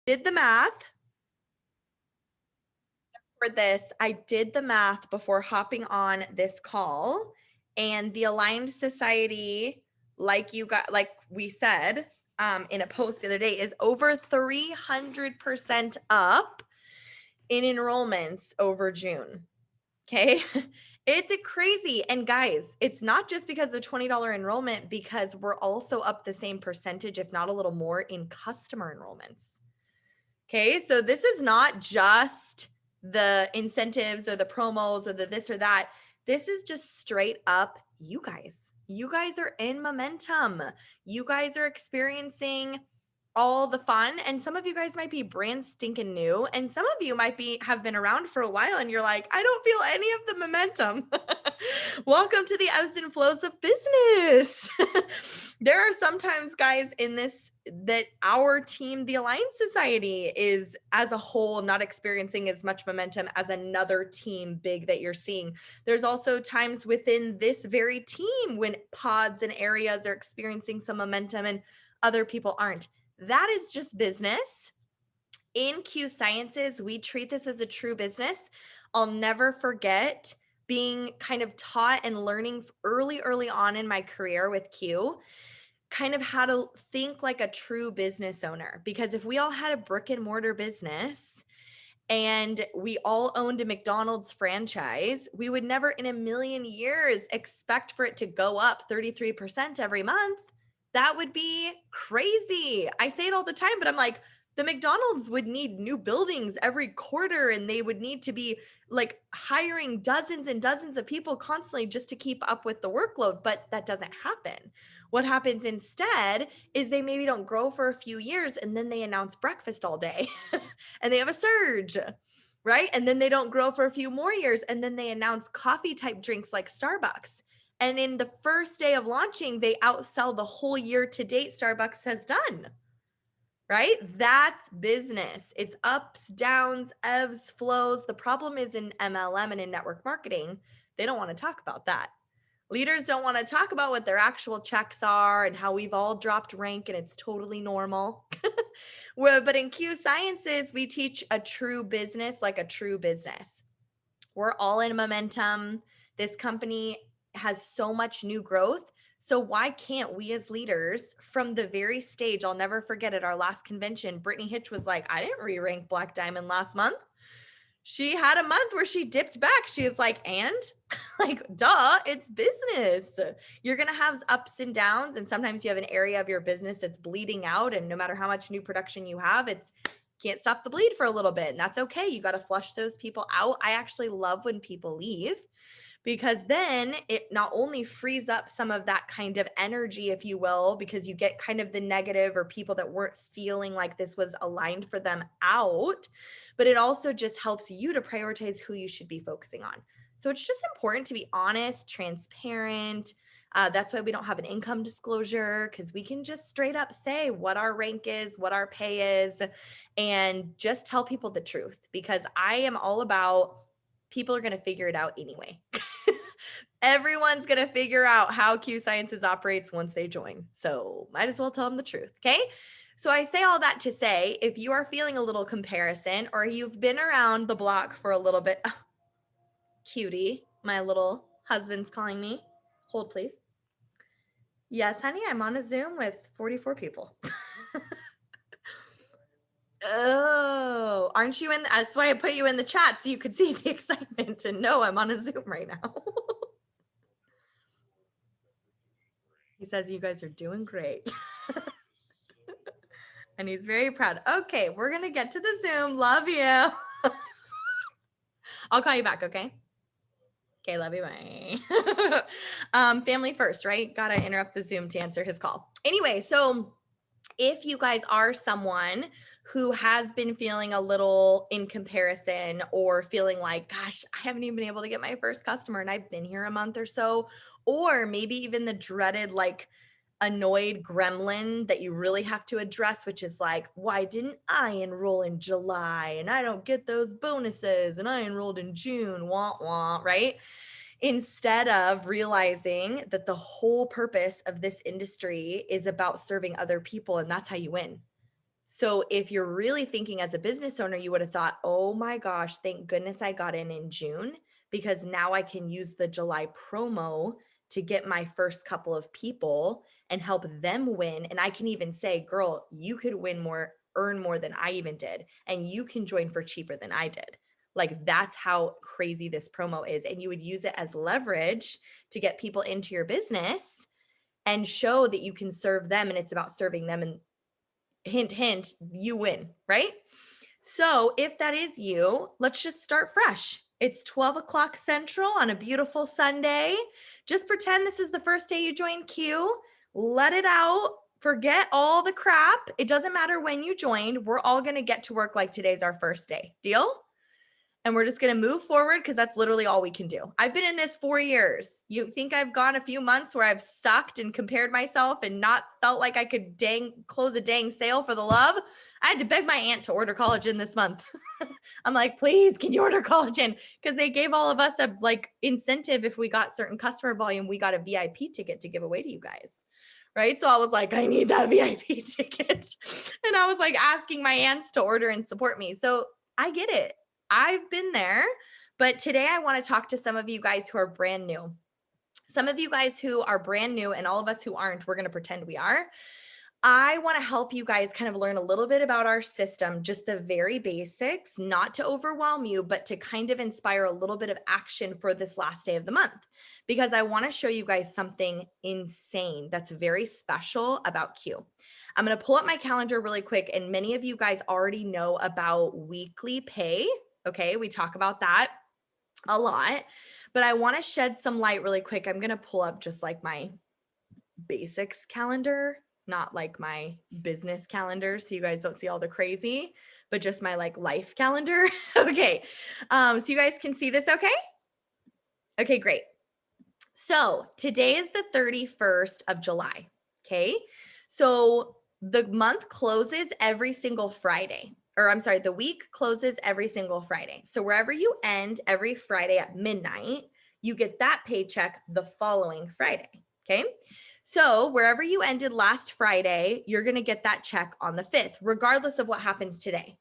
Did the math for this. I did the math before hopping on this call, and the Aligned Society, like we said, in a post the other day, is over 300% up in enrollments over June. Okay. It's a crazy. And guys, it's not just because of the $20 enrollment, because we're also up the same percentage, if not a little more, in customer enrollments. Okay. So this is not just the incentives or the promos or the this or that. This is just straight up you guys. You guys are in momentum. You guys are experiencing all the fun, and some of you guys might be brand stinking new, and some of you might have been around for a while and you're like, I don't feel any of the momentum. Welcome to the ebbs and flows of business. There are sometimes, guys, in this that our team, the Alliance Society, is as a whole not experiencing as much momentum as another team big that you're seeing. There's also times within this very team when pods and areas are experiencing some momentum and other people aren't. That is just business. In Q Sciences, we treat this as a true business. I'll never forget being kind of taught and learning early on in my career with Q, kind of how to think like a true business owner. Because if we all had a brick and mortar business and we all owned a McDonald's franchise, we would never in a million years expect for it to go up 33% every month. That would be crazy. I say it all the time, but I'm like, the McDonald's would need new buildings every quarter, and they would need to be like hiring dozens and dozens of people constantly just to keep up with the workload. But that doesn't happen. What happens instead is they maybe don't grow for a few years, and then they announce breakfast all day and they have a surge, right? And then they don't grow for a few more years, and then they announce coffee type drinks like Starbucks. And in the first day of launching, they outsell the whole year to date Starbucks has done, right? That's business. It's ups, downs, ebbs, flows. The problem is in MLM and in network marketing, they don't want to talk about that. Leaders don't want to talk about what their actual checks are and how we've all dropped rank and it's totally normal. But in Q Sciences, we teach a true business like a true business. We're all in momentum. This company has so much new growth. So why can't we as leaders from the very stage, I'll never forget at our last convention, Brittany Hitch was like, I didn't re-rank Black Diamond last month. She had a month where she dipped back. She was like, and like, duh, it's business. You're going to have ups and downs. And sometimes you have an area of your business that's bleeding out. And no matter how much new production you have, it's can't stop the bleed for a little bit. And that's okay. You got to flush those people out. I actually love when people leave, because then it not only frees up some of that kind of energy, if you will, because you get kind of the negative or people that weren't feeling like this was aligned for them out, but it also just helps you to prioritize who you should be focusing on. So it's just important to be honest, transparent. That's why we don't have an income disclosure, because we can just straight up say what our rank is, what our pay is, and just tell people the truth, because I am all about people are going to figure it out anyway. Everyone's going to figure out how Q Sciences operates once they join. So might as well tell them the truth. Okay. So I say all that to say, if you are feeling a little comparison or you've been around the block for a little bit, cutie, my little husband's calling me. Hold, please. Yes, honey, I'm on a Zoom with 44 people. Oh, aren't you in? That's why I put you in the chat so you could see the excitement and know I'm on a Zoom right now. He says you guys are doing great. And he's very proud. Okay, we're going to get to the Zoom. Love you. I'll call you back, okay? Okay, love you. Bye. Family first, right? Gotta interrupt the Zoom to answer his call. Anyway, so if you guys are someone who has been feeling a little in comparison or feeling like, gosh, I haven't even been able to get my first customer and I've been here a month or so, or maybe even the dreaded, like, annoyed gremlin that you really have to address, which is like, why didn't I enroll in July and I don't get those bonuses and I enrolled in June, wah, wah, right? Instead of realizing that the whole purpose of this industry is about serving other people, and that's how you win. So if you're really thinking as a business owner, you would have thought, oh my gosh, thank goodness I got in June, because now I can use the July promo to get my first couple of people and help them win. And I can even say, girl, you could win more, earn more than I even did. And you can join for cheaper than I did. Like, that's how crazy this promo is. And you would use it as leverage to get people into your business and show that you can serve them. And it's about serving them. And hint, hint, you win, right? So if that is you, let's just start fresh. It's 12 o'clock Central on a beautiful Sunday. Just pretend this is the first day you joined Q. Let it out. Forget all the crap. It doesn't matter when you joined. We're all going to get to work like today's our first day. Deal? And we're just going to move forward because that's literally all we can do. I've been in this 4 years. You think I've gone a few months where I've sucked and compared myself and not felt like I could close a dang sale for the love? I had to beg my aunt to order collagen this month. I'm like, please, can you order collagen? Because they gave all of us a incentive. If we got certain customer volume, we got a VIP ticket to give away to you guys. Right. So I was like, I need that VIP ticket. And I was like asking my aunts to order and support me. So I get it. I've been there, but today I want to talk to some of you guys who are brand new. Some of you guys who are brand new, and all of us who aren't, we're going to pretend we are. I want to help you guys kind of learn a little bit about our system, just the very basics, not to overwhelm you, but to kind of inspire a little bit of action for this last day of the month, because I want to show you guys something insane that's very special about Q. I'm going to pull up my calendar really quick, and many of you guys already know about weekly pay. Okay, we talk about that a lot, but I want to shed some light really quick. I'm going to pull up just like my basics calendar, not like my business calendar, so you guys don't see all the crazy, but just my life calendar. Okay. So you guys can see this okay? Okay, great. So today is the 31st of July. Okay. So the month closes every single Friday. Or I'm sorry, the week closes every single Friday. So wherever you end every Friday at midnight, you get that paycheck the following Friday. Okay. So wherever you ended last Friday, you're going to get that check on the 5th, regardless of what happens today.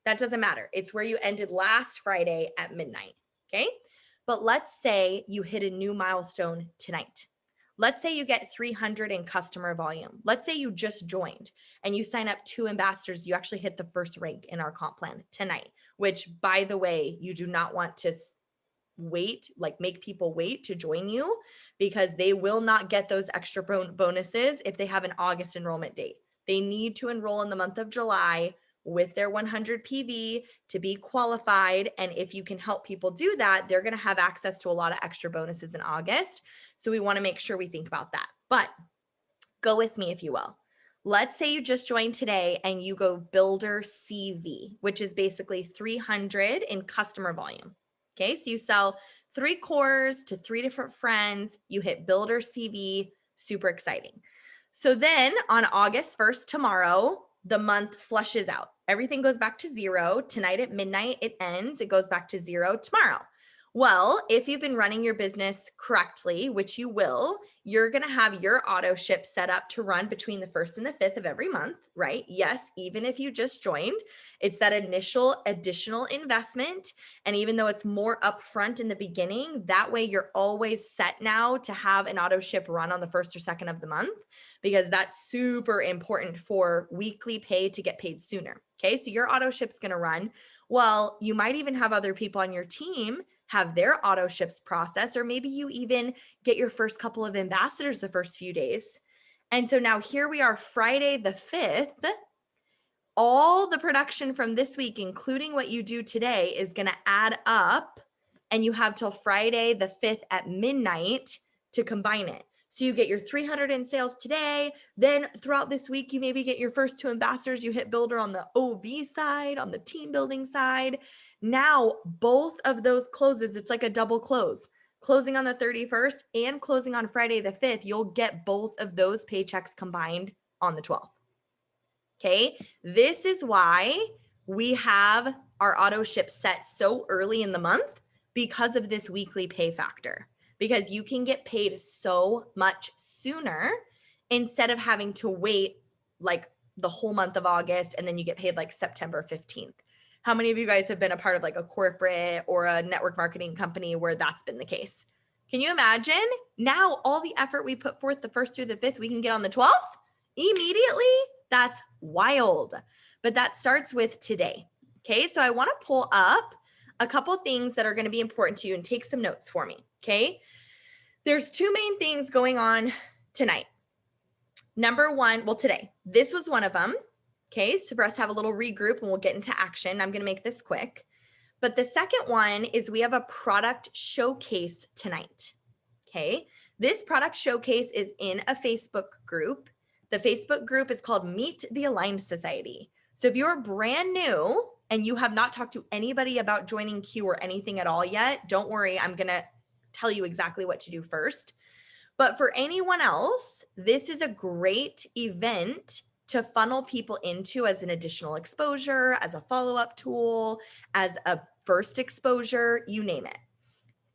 That doesn't matter. It's where you ended last Friday at midnight. Okay. But let's say you hit a new milestone tonight. Let's say you get 300 in customer volume. Let's say you just joined and you sign up 2 ambassadors. You actually hit the first rank in our comp plan tonight, which, by the way, you do not want to wait, make people wait to join you, because they will not get those extra bonuses if they have an August enrollment date. They need to enroll in the month of July with their 100 PV to be qualified. And if you can help people do that, they're going to have access to a lot of extra bonuses in August. So we want to make sure we think about that. But go with me, if you will. Let's say you just joined today and you go Builder CV, which is basically 300 in customer volume. Okay, so you sell 3 cores to 3 different friends. You hit Builder CV, super exciting. So then on August 1st, tomorrow, the month flushes out. Everything goes back to 0. Tonight at midnight, it ends. It goes back to 0 tomorrow. Well, if you've been running your business correctly, which you will, you're going to have your auto ship set up to run between the 1st and the 5th of every month, right? Yes, even if you just joined, it's that initial additional investment. And even though it's more upfront in the beginning, that way you're always set now to have an auto ship run on the 1st or 2nd of the month, because that's super important for weekly pay to get paid sooner. Okay, so your auto ship's going to run. Well, you might even have other people on your team have their auto ships process, or maybe you even get your first couple of ambassadors the first few days. And so now here we are, Friday the 5th. All the production from this week, including what you do today, is going to add up, and you have till Friday the 5th at midnight to combine it. So you get your 300 in sales today. Then throughout this week, you maybe get your first 2 ambassadors. You hit Builder on the OV side, on the team building side. Now, both of those closes, it's like a double close. Closing on the 31st and closing on Friday the 5th, you'll get both of those paychecks combined on the 12th. Okay, this is why we have our auto ship set so early in the month, because of this weekly pay factor, because you can get paid so much sooner instead of having to wait the whole month of August, and then you get paid like September 15th. How many of you guys have been a part of like a corporate or a network marketing company where that's been the case? Can you imagine? Now all the effort we put forth the 1st through the 5th, we can get on the 12th immediately? That's wild. But that starts with today. Okay, so I want to pull up a couple things that are going to be important to you and take some notes for me. Okay, there's two main things going on tonight. Number one, well, today, this was one of them. Okay, so for us to have a little regroup and we'll get into action. I'm going to make this quick. But the second one is we have a product showcase tonight. Okay, this product showcase is in a Facebook group. The Facebook group is called Meet the Aligned Society. So if you're brand new and you have not talked to anybody about joining Q or anything at all yet, don't worry, I'm going to tell you exactly what to do first. But for anyone else, this is a great event to funnel people into as an additional exposure, as a follow-up tool, as a first exposure, you name it.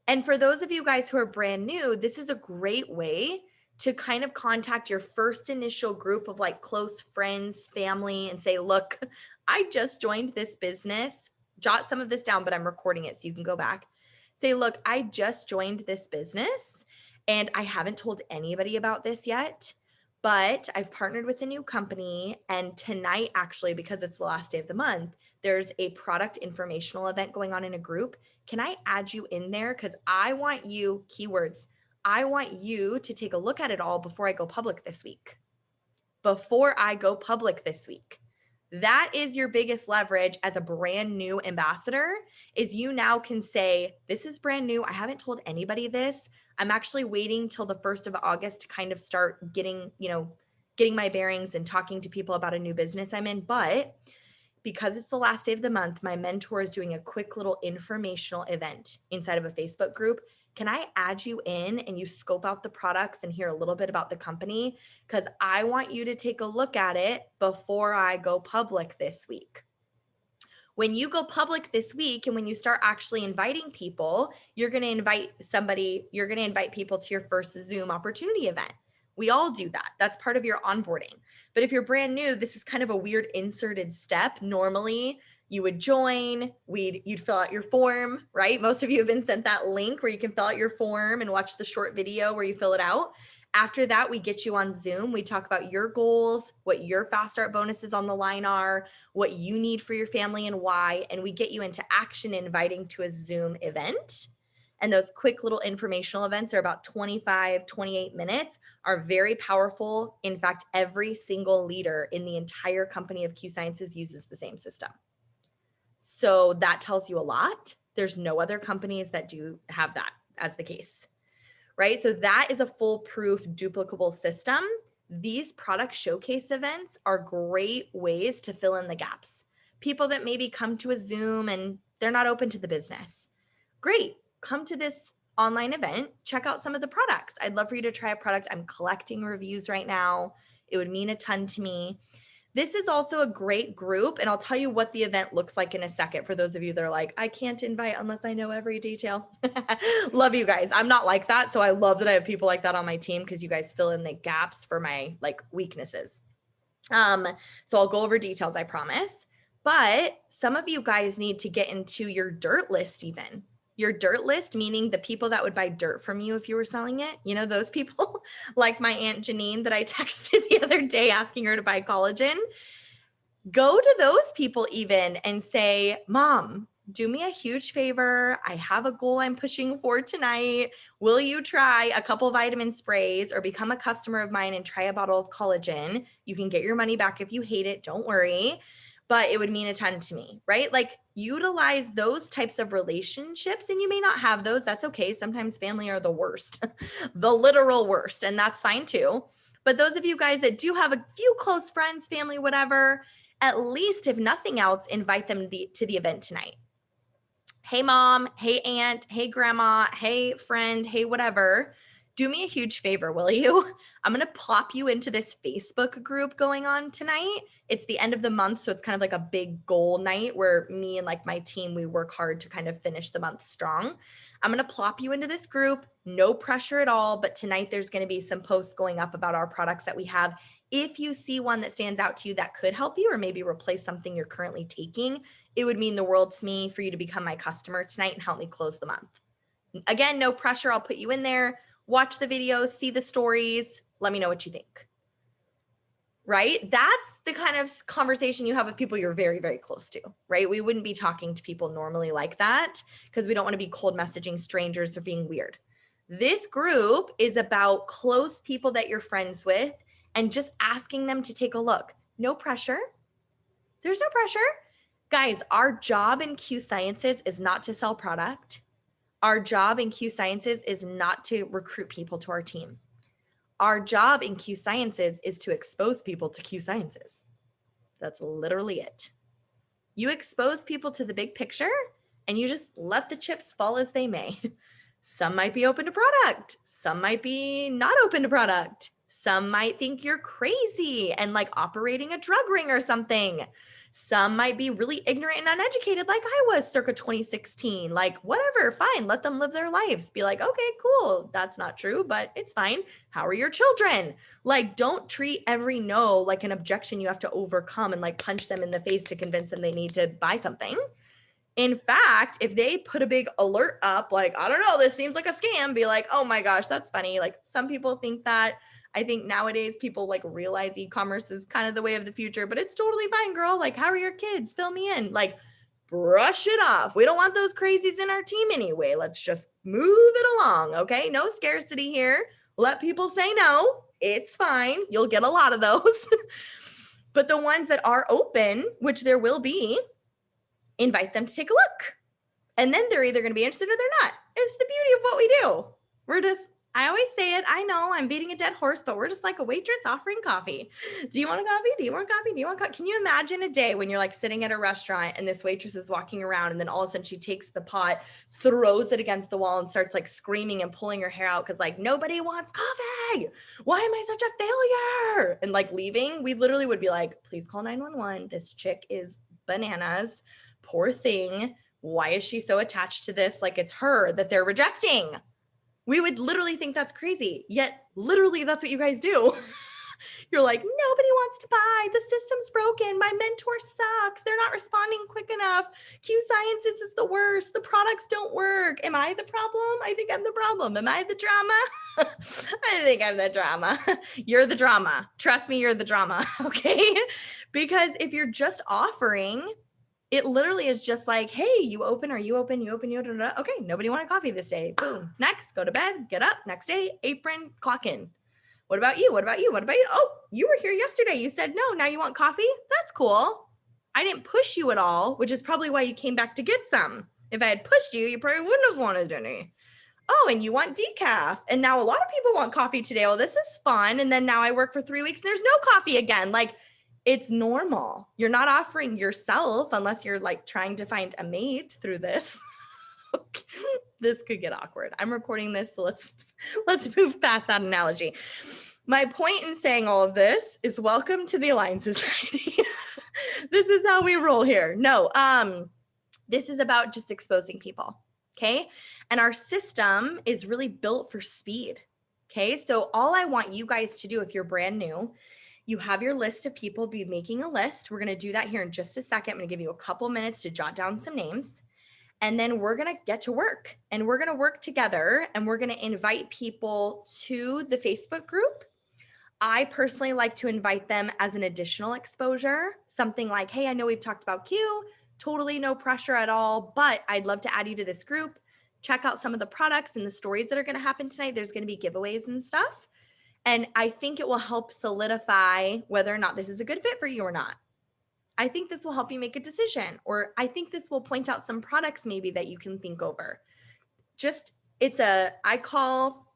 And for those of you guys who are brand new, this is a great way to kind of contact your first initial group of like close friends, family, and say, look, I just joined this business. Jot some of this down, but I'm recording it so you can go back. Say, look, I just joined this business and I haven't told anybody about this yet, but I've partnered with a new company. And tonight, actually, because it's the last day of the month, there's a product informational event going on in a group. Can I add you in there? Because I want you, keywords, I want you to take a look at it all before I go public this week. Before I go public this week. That is your biggest leverage as a brand new ambassador, is you now can say, this is brand new. I haven't told anybody this. I'm actually waiting till the 1st of August to kind of start getting my bearings and talking to people about a new business I'm in. But because it's the last day of the month, my mentor is doing a quick little informational event inside of a Facebook group. Can I add you in and you scope out the products and hear a little bit about the company? Because I want you to take a look at it before I go public this week. When you go public this week and when you start actually inviting people, you're going to invite people to your first Zoom opportunity event. We all do that. That's part of your onboarding. But if you're brand new, this is kind of a weird inserted step. Normally, you would join, you'd fill out your form, right? Most of you have been sent that link where you can fill out your form and watch the short video where you fill it out. After that, we get you on Zoom. We talk about your goals, what your fast start bonuses on the line are, what you need for your family and why, and we get you into action inviting to a Zoom event. And those quick little informational events are about 25, 28 minutes, are very powerful. In fact, every single leader in the entire company of Q Sciences uses the same system. So that tells you a lot. There's no other companies that do have that as the case, right? So that is a foolproof, duplicable system. These product showcase events are great ways to fill in the gaps. People that maybe come to a Zoom and they're not open to the business. Great. Come to this online event, check out some of the products. I'd love for you to try a product. I'm collecting reviews right now. It would mean a ton to me. This is also a great group, and I'll tell you what the event looks like in a second for those of you that are like, I can't invite unless I know every detail. Love you guys. I'm not like that, so I love that I have people like that on my team because you guys fill in the gaps for my like weaknesses. So I'll go over details, I promise. But some of you guys need to get into your dirt list even. Your dirt list, meaning the people that would buy dirt from you if you were selling it. You know, those people like my Aunt Janine that I texted the other day asking her to buy collagen. Go to those people even and say, Mom, do me a huge favor. I have a goal I'm pushing for tonight. Will you try a couple vitamin sprays or become a customer of mine and try a bottle of collagen? You can get your money back if you hate it. Don't worry. But it would mean a ton to me, right? Like utilize those types of relationships, and you may not have those. That's okay. Sometimes family are the worst, the literal worst, and that's fine too. But those of you guys that do have a few close friends, family, whatever, at least if nothing else, invite them to the event tonight. Hey, mom, hey, aunt, hey, grandma, hey, friend, hey, whatever. Do me a huge favor, will you? I'm going to plop you into this Facebook group going on tonight. It's the end of the month, so it's kind of like a big goal night where me and like my team, we work hard to kind of finish the month strong. I'm going to plop you into this group, no pressure at all, but tonight there's going to be some posts going up about our products that we have If you see one that stands out to you that could help you or maybe replace something you're currently taking, it would mean the world to me for you to become my customer tonight and help me close the month. Again, no pressure. I'll put you in there, watch the videos, see the stories. Let me know what you think. Right? That's the kind of conversation you have with people you're very, very close to, right? We wouldn't be talking to people normally like that because we don't want to be cold messaging strangers or being weird. This group is about close people that you're friends with and just asking them to take a look. No pressure. There's no pressure. Guys, our job in Q Sciences is not to sell product. Our job in Q Sciences is not to recruit people to our team. Our job in Q Sciences is to expose people to Q Sciences. That's literally it. You expose people to the big picture and you just let the chips fall as they may. Some might be open to product. Some might be not open to product. Some might think you're crazy and like operating a drug ring or something. Some might be really ignorant and uneducated like I was circa 2016. Like, whatever, fine. Let them live their lives. Be like, okay, cool. That's not true, but it's fine. How are your children? Like, don't treat every no like an objection you have to overcome and like punch them in the face to convince them they need to buy something. In fact, if they put a big alert up, like, I don't know, this seems like a scam, be like, oh my gosh, that's funny. Like, some people think that. I think nowadays people like realize e-commerce is kind of the way of the future, but it's totally fine, girl. Like, how are your kids? Fill me in. Like, brush it off. We don't want those crazies in our team anyway. Let's just move it along. Okay. No scarcity here. Let people say no. It's fine. You'll get a lot of those. But the ones that are open, which there will be, invite them to take a look. And then they're either going to be interested or they're not. It's the beauty of what we do. We're just, I always say it. I know I'm beating a dead horse, but we're just like a waitress offering coffee. Do you want a coffee? Do you want coffee? Do you want coffee? Can you imagine a day when you're like sitting at a restaurant and this waitress is walking around and then all of a sudden she takes the pot, throws it against the wall and starts like screaming and pulling her hair out because like nobody wants coffee. Why am I such a failure? And like leaving, we literally would be like, please call 911. This chick is bananas. Poor thing. Why is she so attached to this? Like it's her that they're rejecting. We would literally think that's crazy. Yet literally that's what you guys do. You're like, nobody wants to buy. The system's broken. My mentor sucks. They're not responding quick enough. Q Sciences is the worst. The products don't work. Am I the problem? I think I'm the problem. Am I the drama? I think I'm the drama. You're the drama. Trust me, you're the drama. Okay. Because if you're just offering, it literally is just like, hey, you open, are you open? You open, you open. Okay, nobody wanted coffee this day. Boom. Next, go to bed, get up. Next day, apron, clock in. What about you? What about you? What about you? Oh, you were here yesterday. You said no. Now you want coffee? That's cool. I didn't push you at all, which is probably why you came back to get some. If I had pushed you, you probably wouldn't have wanted any. Oh, and you want decaf. And now a lot of people want coffee today. Well, this is fun. And then now I work for 3 weeks and there's no coffee again. Like, it's normal. You're not offering yourself unless you're like trying to find a mate through this. This could get awkward. I'm recording this, so let's move past that analogy. My point in saying all of this is welcome to the Aligned Society. This is how we roll here. No, this is about just exposing people. Okay. And our system is really built for speed. Okay. So all I want you guys to do, if you're brand new, you have your list of people, be making a list. We're going to do that here in just a second. I'm going to give you a couple minutes to jot down some names. And then we're going to get to work and we're going to work together and we're going to invite people to the Facebook group. I personally like to invite them as an additional exposure, something like, hey, I know we've talked about Q, totally no pressure at all, but I'd love to add you to this group. Check out some of the products and the stories that are going to happen tonight. There's going to be giveaways and stuff. And I think it will help solidify whether or not this is a good fit for you or not. I think this will help you make a decision, or I think this will point out some products maybe that you can think over. I call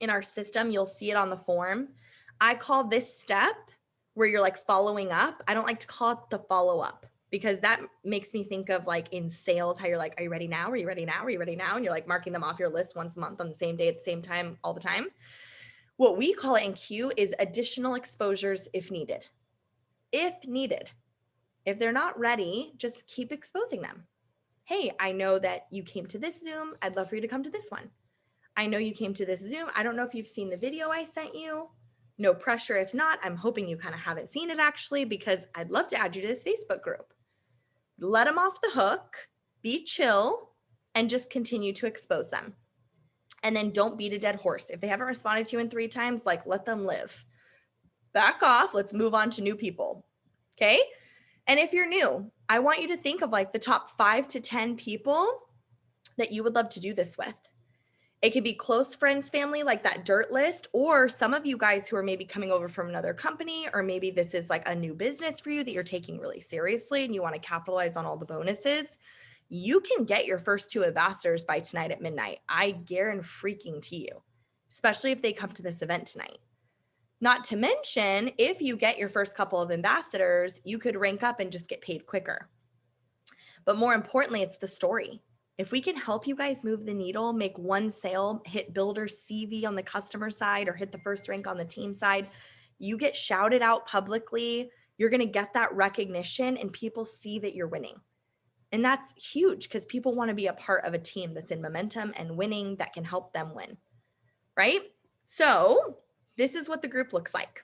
in our system, you'll see it on the form. I call this step where you're like following up. I don't like to call it the follow-up because that makes me think of like in sales, how you're like, are you ready now? Are you ready now? Are you ready now? And you're like marking them off your list once a month on the same day at the same time, all the time. What we call it in Q is additional exposures if needed. If needed. If they're not ready, just keep exposing them. Hey, I know that you came to this Zoom. I'd love for you to come to this one. I know you came to this Zoom. I don't know if you've seen the video I sent you. No pressure. If not, I'm hoping you kind of haven't seen it actually, because I'd love to add you to this Facebook group. Let them off the hook, be chill, and just continue to expose them. And then don't beat a dead horse. If they haven't responded to you in 3 times, like, let them live. Back off. Let's move on to new people. Okay. And if you're new, I want you to think of like the top 5 to 10 people that you would love to do this with. It could be close friends, family, like that dirt list, or some of you guys who are maybe coming over from another company, or maybe this is like a new business for you that you're taking really seriously and you want to capitalize on all the bonuses. You can get your first 2 ambassadors by tonight at midnight. I guarantee you, especially if they come to this event tonight. Not to mention, if you get your first couple of ambassadors, you could rank up and just get paid quicker. But more importantly, it's the story. If we can help you guys move the needle, make 1 sale, hit builder CV on the customer side, or hit the first rank on the team side, you get shouted out publicly. You're going to get that recognition and people see that you're winning. And that's huge because people want to be a part of a team that's in momentum and winning that can help them win, right? So this is what the group looks like.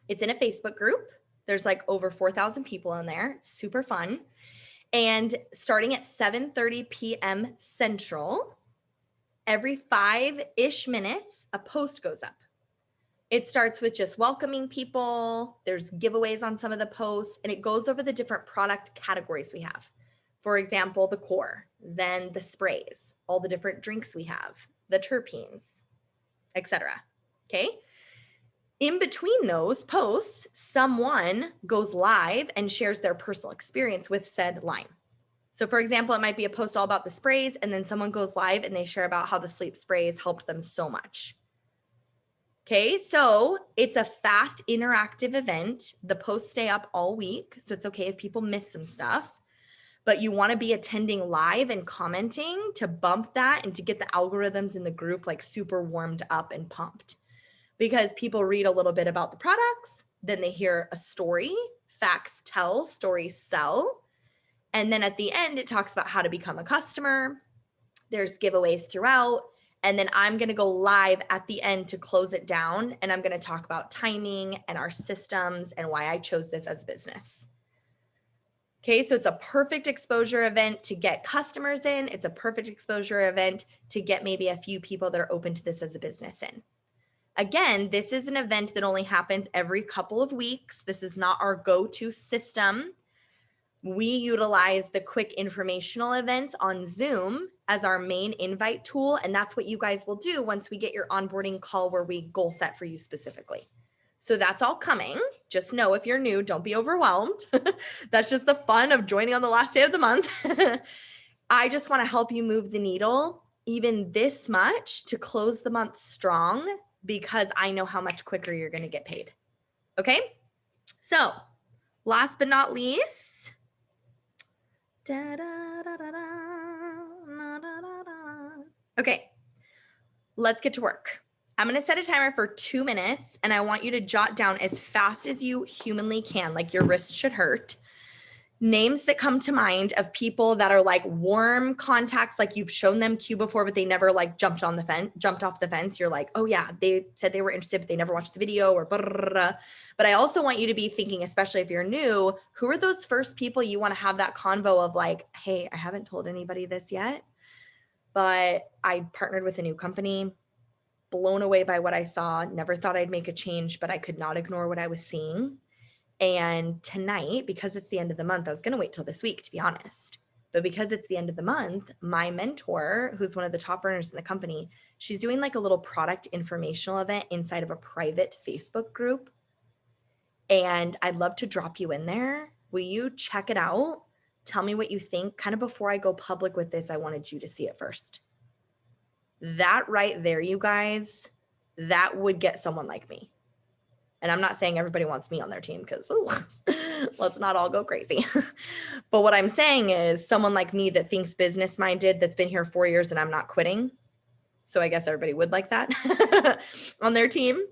It's in a Facebook group. There's like over 4,000 people in there. Super fun. And starting at 7:30 p.m. Central, every 5-ish minutes, a post goes up. It starts with just welcoming people. There's giveaways on some of the posts, and it goes over the different product categories we have. For example, the core, then the sprays, all the different drinks we have, the terpenes, etc. Okay. In between those posts, someone goes live and shares their personal experience with said line. So for example, it might be a post all about the sprays, and then someone goes live and they share about how the sleep sprays helped them so much. Okay, so it's a fast interactive event. The posts stay up all week, so it's okay if people miss some stuff, but you want to be attending live and commenting to bump that and to get the algorithms in the group like super warmed up and pumped. Because people read a little bit about the products, then they hear a story, facts tell, stories sell. And then at the end, it talks about how to become a customer. There's giveaways throughout. And then I'm going to go live at the end to close it down. And I'm going to talk about timing and our systems and why I chose this as a business. Okay, so it's a perfect exposure event to get customers in. It's a perfect exposure event to get maybe a few people that are open to this as a business in. Again, this is an event that only happens every couple of weeks. This is not our go-to system. We utilize the quick informational events on Zoom as our main invite tool. And that's what you guys will do once we get your onboarding call where we goal set for you specifically. So that's all coming. Just know if you're new, don't be overwhelmed. That's just the fun of joining on the last day of the month. I just want to help you move the needle even this much to close the month strong, because I know how much quicker you're going to get paid. Okay. So last but not least, okay, let's get to work. I'm going to set a timer for 2 minutes, and I want you to jot down as fast as you humanly can, like your wrist should hurt, names that come to mind of people that are like warm contacts, like you've shown them Q before, but they never like jumped off the fence. You're like, oh yeah, they said they were interested, but they never watched the video or blah, blah, blah. But I also want you to be thinking, especially if you're new, who are those first people you want to have that convo of like, hey, I haven't told anybody this yet, but I partnered with a new company, blown away by what I saw, never thought I'd make a change, but I could not ignore what I was seeing. And tonight, because it's the end of the month, I was going to wait till this week, to be honest. But because it's the end of the month, my mentor, who's one of the top earners in the company, she's doing like a little product informational event inside of a private Facebook group. And I'd love to drop you in there. Will you check it out? Tell me what you think. Kind of before I go public with this, I wanted you to see it first. That right there, you guys, that would get someone like me. And I'm not saying everybody wants me on their team, because let's not all go crazy. But what I'm saying is someone like me that thinks business minded, that's been here 4 years and I'm not quitting. So I guess everybody would like that on their team.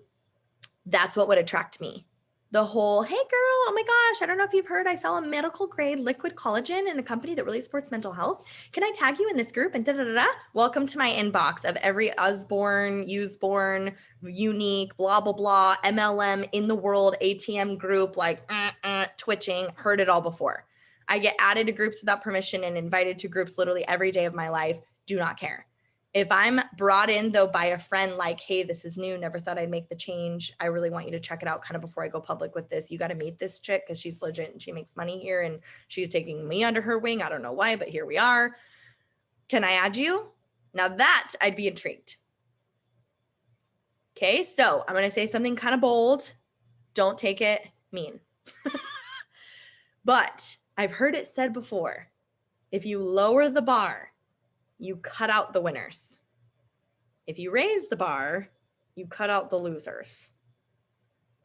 That's what would attract me. the whole, hey girl, oh my gosh, I don't know if you've heard, I sell a medical grade liquid collagen in a company that really supports mental health. Can I tag you in this group? And da da da da. Welcome to my inbox of every Usborne, Useborne, unique, blah, blah, blah, MLM in the world, ATM group, like twitching, heard it all before. I get added to groups without permission and invited to groups literally every day of my life. Do not care. If I'm brought in though by a friend, like, hey, this is new, never thought I'd make the change. I really want you to check it out kind of before I go public with this. You got to meet this chick because she's legit and she makes money here and she's taking me under her wing. I don't know why, but here we are. Can I add you? Now that I'd be intrigued. Okay, so I'm going to say something kind of bold. Don't take it mean. But I've heard it said before, if you lower the bar, you cut out the winners. If you raise the bar, you cut out the losers.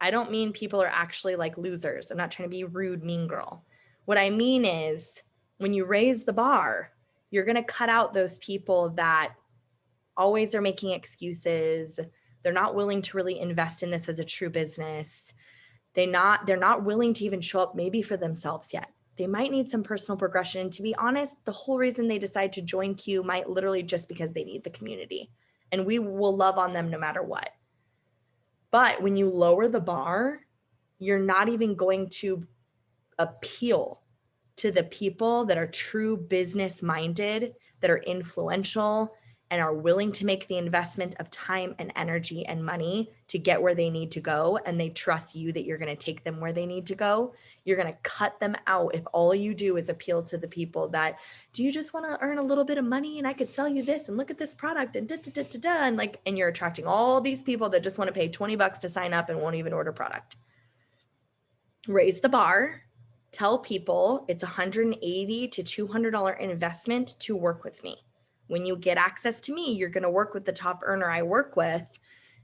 I don't mean people are actually like losers. I'm not trying to be rude, mean girl. What I mean is when you raise the bar, you're going to cut out those people that always are making excuses. They're not willing to really invest in this as a true business. They're not willing to even show up maybe for themselves yet. They might need some personal progression. To be honest, the whole reason they decide to join Q might literally just because they need the community. And we will love on them no matter what. But when you lower the bar, you're not even going to appeal to the people that are true business minded, that are influential and are willing to make the investment of time and energy and money to get where they need to go. And they trust you that you're going to take them where they need to go. You're going to cut them out if all you do is appeal to the people that, do you just want to earn a little bit of money and I could sell you this and look at this product and da da da da da, and like, and you're attracting all these people that just want to pay $20 to sign up and won't even order product. Raise the bar. Tell people it's $180 to $200 investment to work with me. When you get access to me, you're going to work with the top earner I work with,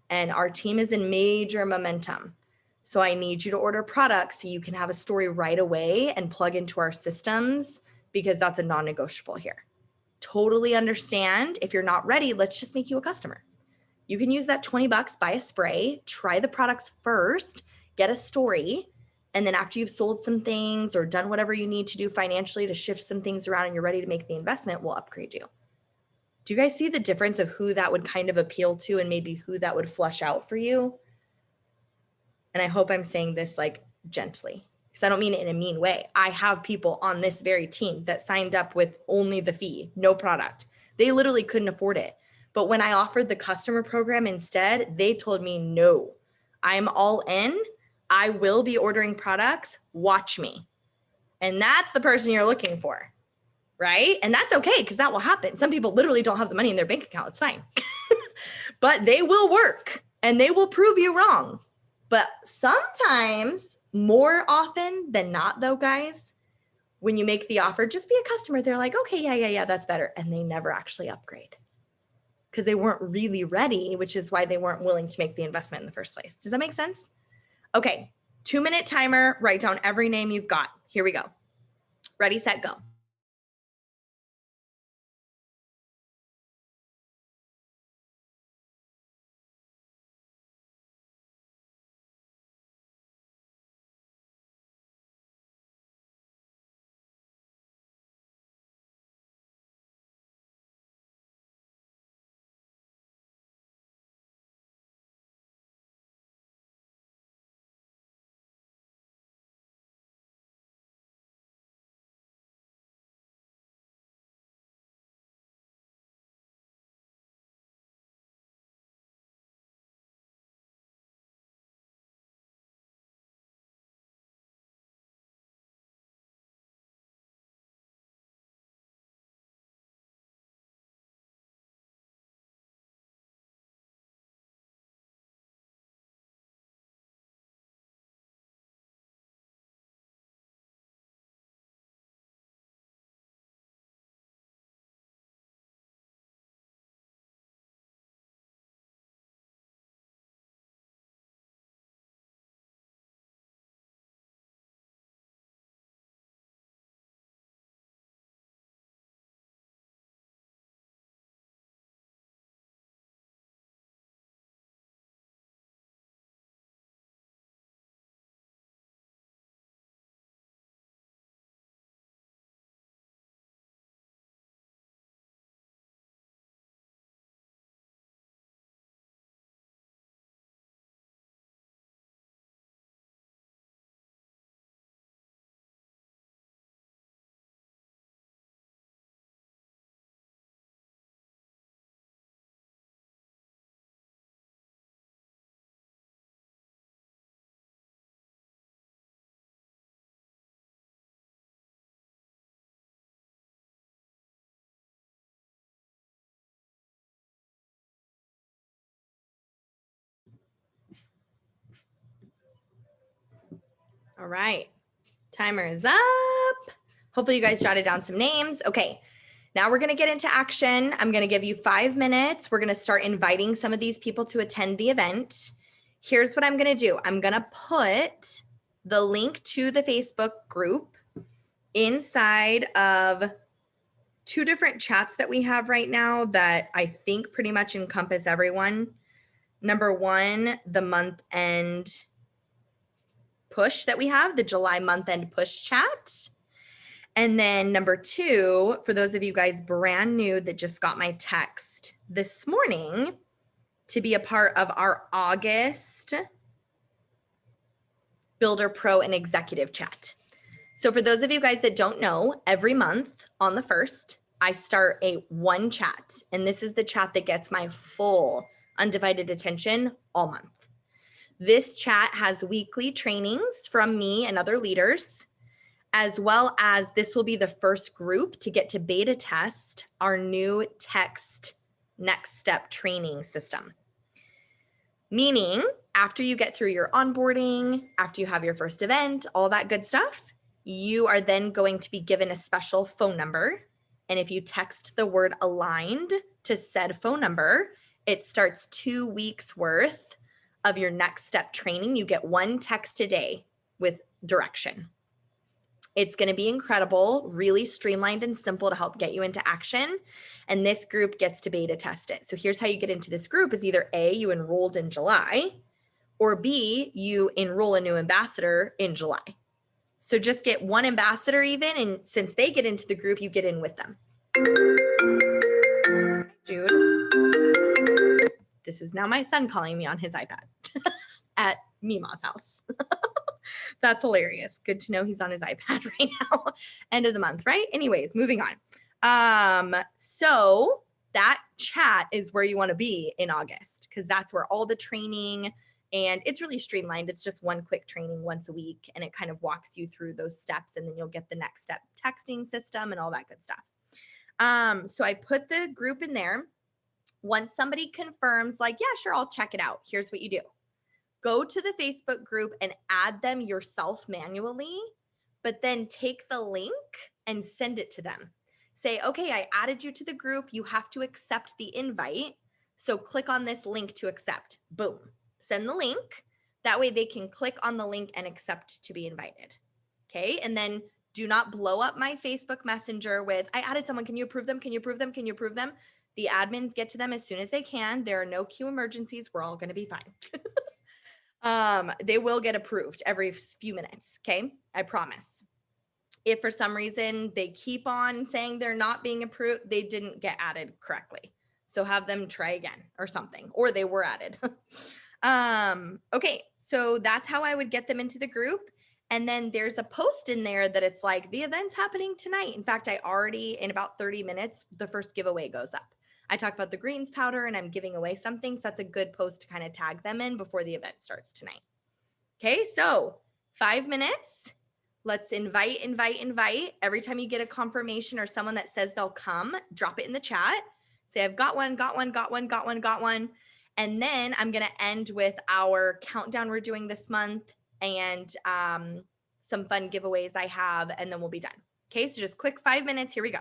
and our team is in major momentum. So I need you to order products so you can have a story right away and plug into our systems, because that's a non-negotiable here. Totally understand. If you're not ready, let's just make you a customer. You can use that $20, buy a spray, try the products first, get a story. And then after you've sold some things or done whatever you need to do financially to shift some things around and you're ready to make the investment, we'll upgrade you. Do you guys see the difference of who that would kind of appeal to and maybe who that would flush out for you? And I hope I'm saying this like gently, because I don't mean it in a mean way. I have people on this very team that signed up with only the fee, no product. They literally couldn't afford it. But when I offered the customer program instead, they told me, no, I'm all in. I will be ordering products. Watch me. And that's the person you're looking for, right? And that's okay, because that will happen. Some people literally don't have the money in their bank account. It's fine. But they will work and they will prove you wrong. But sometimes, more often than not though, guys, when you make the offer, just be a customer. They're like, okay, yeah, that's better. And they never actually upgrade because they weren't really ready, which is why they weren't willing to make the investment in the first place. Does that make sense? Okay, 2-minute timer. Write down every name you've got. Here we go. Ready, set, go. All right. Timer is up. Hopefully you guys jotted down some names. Okay. Now we're going to get into action. I'm going to give you 5 minutes. We're going to start inviting some of these people to attend the event. Here's what I'm going to do. I'm going to put the link to the Facebook group inside of 2 different chats that we have right now that I think pretty much encompass everyone. Number 1, the month end push that we have, the July month end push chat. And then number 2, for those of you guys brand new that just got my text this morning to be a part of our August Builder Pro and Executive chat. So for those of you guys that don't know, every month on the 1st, I start a 1 chat. And this is the chat that gets my full undivided attention all month. This chat has weekly trainings from me and other leaders, as well as this will be the first group to get to beta test our new text next step training system. Meaning, after you get through your onboarding, after you have your first event, all that good stuff, you are then going to be given a special phone number. And if you text the word aligned to said phone number, it starts 2 weeks worth of your next step training. You get 1 text a day with direction. It's going to be incredible, really streamlined and simple to help get you into action. And this group gets to beta test it. So here's how you get into this group is either A, you enrolled in July, or B, you enroll a new ambassador in July. So just get 1 ambassador even, and since they get into the group, you get in with them. Jude, this is now my son calling me on his iPad at Mima's house. That's hilarious. Good to know he's on his iPad right now. End of the month, right? Anyways, moving on. So that chat is where you want to be in August, because that's where all the training, and it's really streamlined. It's just 1 quick training once a week, and it kind of walks you through those steps, and then you'll get the next step texting system and all that good stuff. So I put the group in there. Once somebody confirms, like, yeah, sure, I'll check it out. Here's what you do. Go to the Facebook group and add them yourself manually, but then take the link and send it to them. Say, okay, I added you to the group. You have to accept the invite. So click on this link to accept. Boom. Send the link. That way they can click on the link and accept to be invited. Okay. And then do not blow up my Facebook Messenger with, I added someone. Can you approve them? Can you approve them? Can you approve them? The admins get to them as soon as they can. There are no queue emergencies. We're all going to be fine. They will get approved every few minutes. Okay. I promise. If for some reason they keep on saying they're not being approved, they didn't get added correctly. So have them try again or something, or they were added. Okay. So that's how I would get them into the group. And then there's a post in there that it's like, the event's happening tonight. In fact, I already, in about 30 minutes, the first giveaway goes up. I talk about the greens powder and I'm giving away something. So that's a good post to kind of tag them in before the event starts tonight. Okay, so 5 minutes. Let's invite. Every time you get a confirmation or someone that says they'll come, drop it in the chat. Say, I've got one. And then I'm going to end with our countdown we're doing this month and some fun giveaways I have, and then we'll be done. Okay, so just quick 5 minutes. Here we go.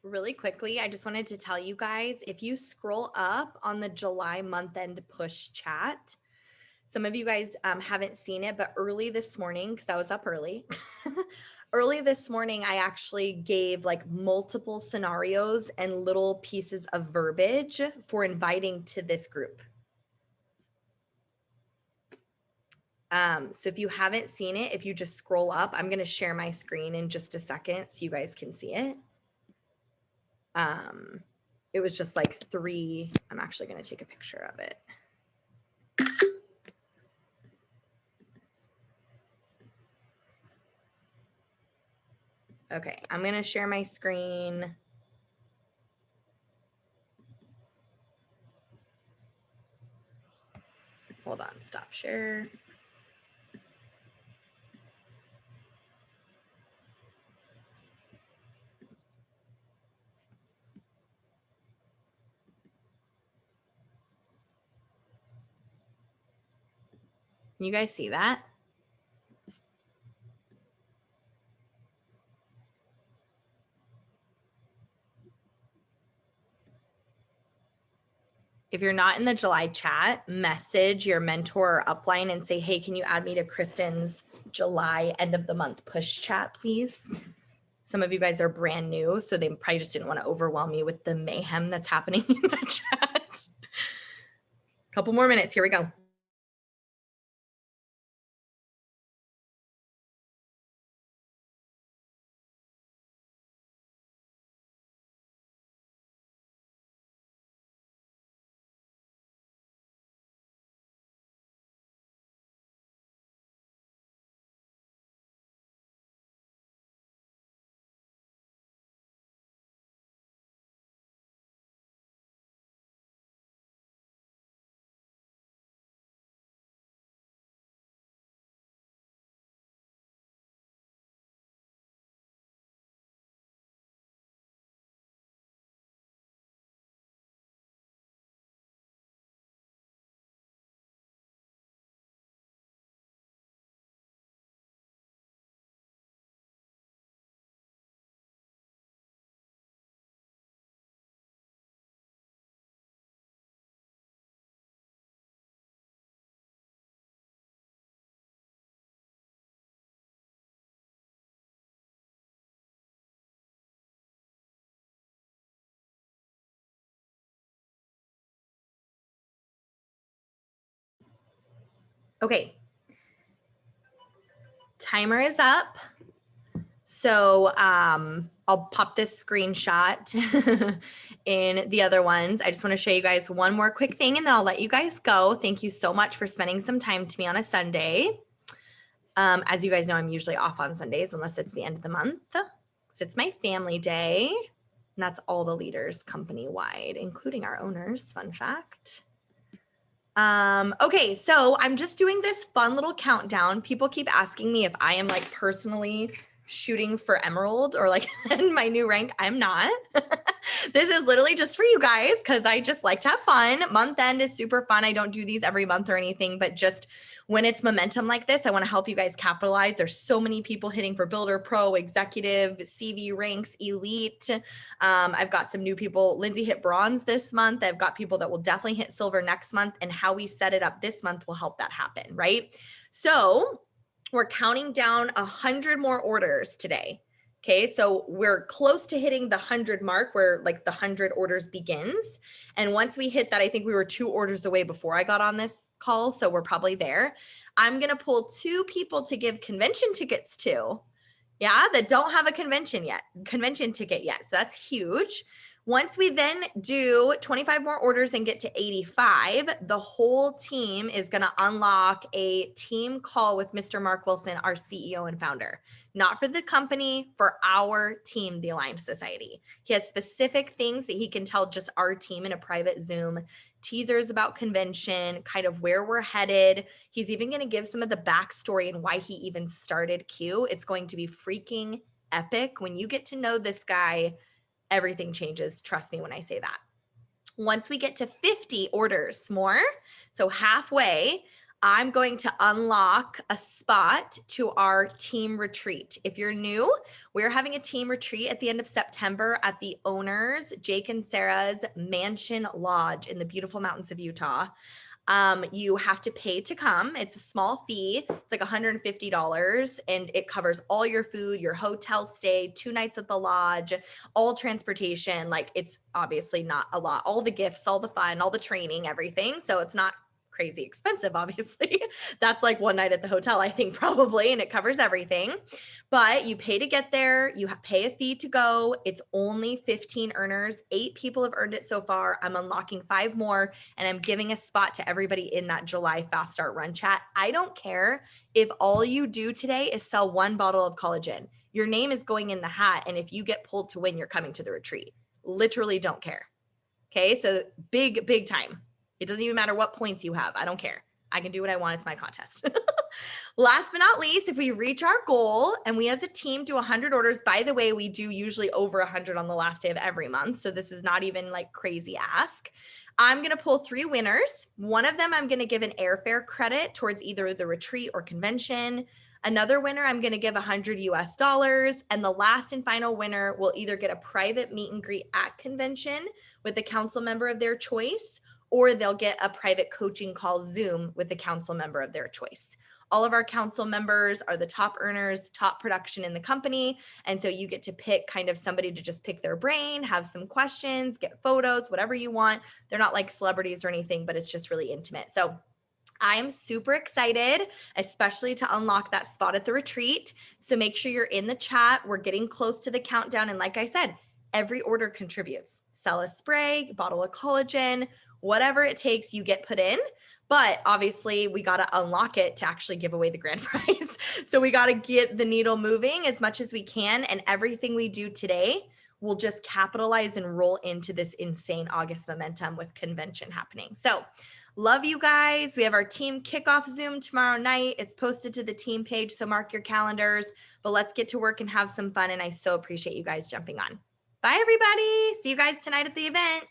Really quickly, I just wanted to tell you guys, if you scroll up on the July month end push chat, some of you guys haven't seen it, but early this morning, because I was up early, early this morning, I actually gave like multiple scenarios and little pieces of verbiage for inviting to this group. So if you haven't seen it, if you just scroll up, I'm going to share my screen in just a second so you guys can see it. It was just like 3. I'm actually going to take a picture of it. Okay, I'm going to share my screen. Hold on, stop share. Can you guys see that? If you're not in the July chat, message your mentor or upline and say, hey, can you add me to Kristen's July end of the month push chat, please? Some of you guys are brand new, so they probably just didn't want to overwhelm you with the mayhem that's happening in the chat. Couple more minutes, here we go. Okay. Timer is up. So I'll pop this screenshot in the other ones. I just want to show you guys one more quick thing and then I'll let you guys go. Thank you so much for spending some time to me on a Sunday. As you guys know, I'm usually off on Sundays unless it's the end of the month. So it's my family day. And that's all the leaders company-wide, including our owners. Fun fact. Okay, so I'm just doing this fun little countdown. People keep asking me if I am like personally shooting for Emerald or like in my new rank. I'm not. This is literally just for you guys because I just like to have fun. Month end is super fun. I don't do these every month or anything, but just when it's momentum like this, I want to help you guys capitalize. There's so many people hitting for Builder Pro, Executive, CV ranks, Elite. I've got some new people. Lindsay hit bronze this month. I've got people that will definitely hit silver next month, and how we set it up this month will help that happen, right? So we're counting down 100 more orders today. Okay, so we're close to hitting the 100 mark where like the 100 orders begins. And once we hit that, I think we were 2 orders away before I got on this call. So we're probably there. I'm going to pull 2 people to give convention tickets to. Yeah, that don't have a convention ticket yet. So that's huge. Once we then do 25 more orders and get to 85, the whole team is going to unlock a team call with Mr. Mark Wilson, our CEO and founder. Not for the company, for our team, the Aligned Society. He has specific things that he can tell just our team in a private Zoom, teasers about convention, kind of where we're headed. He's even going to give some of the backstory and why he even started Q. It's going to be freaking epic. When you get to know this guy, everything changes. Trust me when I say that. Once we get to 50 orders more, so halfway, I'm going to unlock a spot to our team retreat. If you're new, we're having a team retreat at the end of September at the owners, Jake and Sarah's Mansion Lodge in the beautiful mountains of Utah. You have to pay to come. It's a small fee. It's like $150 and it covers all your food, your hotel stay, 2 nights at the lodge, all transportation. Like it's obviously not a lot, all the gifts, all the fun, all the training, everything. So it's not crazy expensive, obviously. That's like 1 night at the hotel, I think, probably, and it covers everything. But you pay to get there, you pay a fee to go. It's only 15 earners. 8 people have earned it so far. I'm unlocking 5 more, and I'm giving a spot to everybody in that July Fast Start Run chat. I don't care if all you do today is sell 1 bottle of collagen. Your name is going in the hat, and if you get pulled to win, you're coming to the retreat. Literally don't care. Okay, so big time. It doesn't even matter what points you have. I don't care. I can do what I want. It's my contest. Last but not least, if we reach our goal and we as a team do 100 orders, by the way, we do usually over 100 on the last day of every month. So this is not even like crazy ask. I'm going to pull 3 winners. One of them, I'm going to give an airfare credit towards either the retreat or convention. Another winner, I'm going to give $100. And the last and final winner will either get a private meet and greet at convention with a council member of their choice, or they'll get a private coaching call Zoom with a council member of their choice. All of our council members are the top earners, top production in the company. And so you get to pick kind of somebody to just pick their brain, have some questions, get photos, whatever you want. They're not like celebrities or anything, but it's just really intimate. So I am super excited, especially to unlock that spot at the retreat. So make sure you're in the chat. We're getting close to the countdown. And like I said, every order contributes. Sell a spray, bottle of collagen, whatever it takes, you get put in. But obviously, we got to unlock it to actually give away the grand prize. So we got to get the needle moving as much as we can. And everything we do today will just capitalize and roll into this insane August momentum with convention happening. So love you guys. We have our team kickoff Zoom tomorrow night. It's posted to the team page, so mark your calendars. But let's get to work and have some fun. And I so appreciate you guys jumping on. Bye, everybody. See you guys tonight at the event.